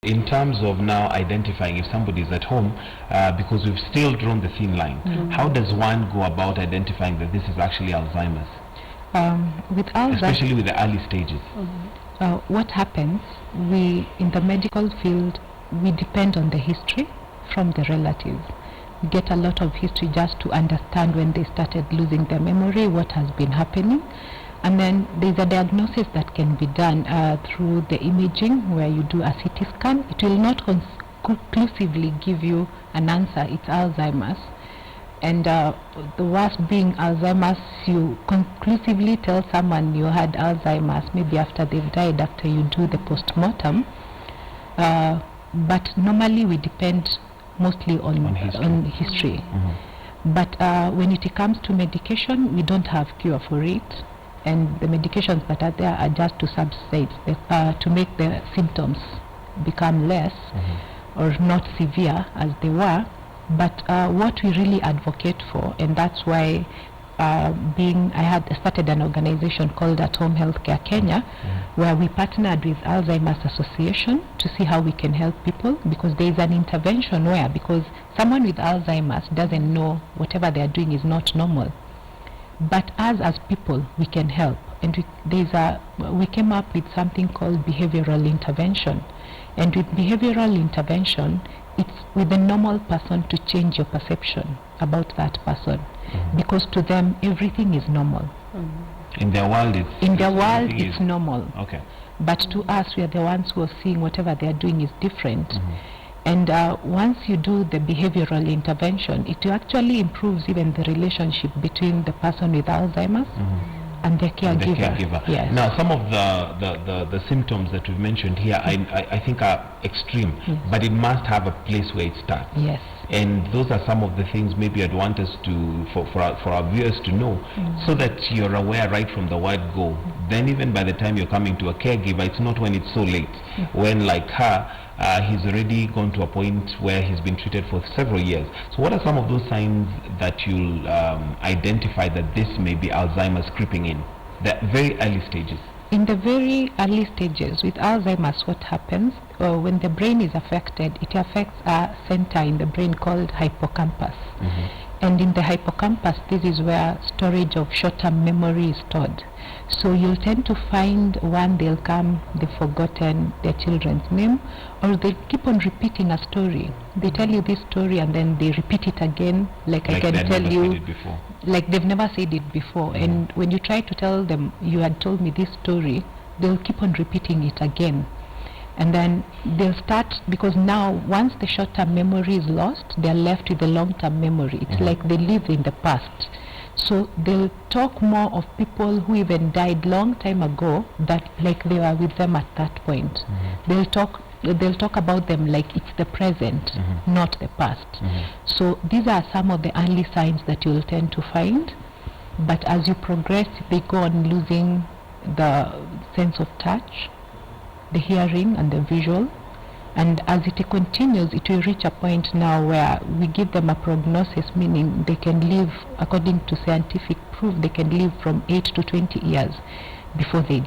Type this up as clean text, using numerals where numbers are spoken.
In terms of now identifying if somebody is at home, because we've still drawn the thin line, how does one go about identifying that this is actually Alzheimer's? With Alzheimer's, especially with the early stages. What happens, we in the medical field, we depend on the history from the relatives. We get a lot of history just to understand when they started losing their memory, what has been happening. And then there's a diagnosis that can be done through the imaging, where you do a CT scan. It will not conclusively give you an answer, it's Alzheimer's. And the worst being Alzheimer's, you conclusively tell someone you had Alzheimer's maybe after they've died, after you do the post-mortem. But normally we depend mostly on history. But when it comes to medication, we don't have cure for it. And the medications that are there are just to subside, to make the symptoms become less or not severe as they were. But what we really advocate for, and that's why I had started an organization called At Home Healthcare Kenya, where we partnered with Alzheimer's Association to see how we can help people, because there is an intervention where, because someone with Alzheimer's doesn't know whatever they are doing is not normal. But us as people, we can help. And we came up with something called behavioral intervention. And with behavioral intervention, it's with a normal person to change your perception about that person. Because to them, everything is normal. In their world, it's normal. Okay. But to us, we are the ones who are seeing whatever they are doing is different. And once you do the behavioral intervention, it actually improves even the relationship between the person with Alzheimer's and the caregiver. Yes. Now, some of the symptoms that we've mentioned here, I think are extreme, but it must have a place where it starts. Yes. And those are some of the things maybe I'd want us to, for our viewers to know, so that you're aware right from the word go. Then even by the time you're coming to a caregiver, it's not when it's so late. When, like her, he's already gone to a point where he's been treated for several years. So what are some of those signs that you'll identify that this may be Alzheimer's creeping in? The very early stages. In the very early stages with Alzheimer's, what happens when the brain is affected, it affects a center in the brain called hippocampus. And in the hippocampus, this is where storage of short-term memory is stored. So you'll tend to find they'll come, they've forgotten their children's name, or they keep on repeating a story. They tell you this story and then they repeat it again, like I can tell you, like they've never said it before. And when you try to tell them, you had told me this story, they'll keep on repeating it again. And then they'll start, because now once the short-term memory is lost, they're left with the long-term memory. It's like they live in the past. So they'll talk more of people who even died long time ago, that like they were with them at that point. They'll talk about them like it's the present, not the past. So these are some of the early signs that you'll tend to find. But as you progress, they go on losing the sense of touch, the hearing and the visual. And as it continues, it will reach a point now where we give them a prognosis, meaning they can live, according to scientific proof, they can live from 8 to 20 years before they die.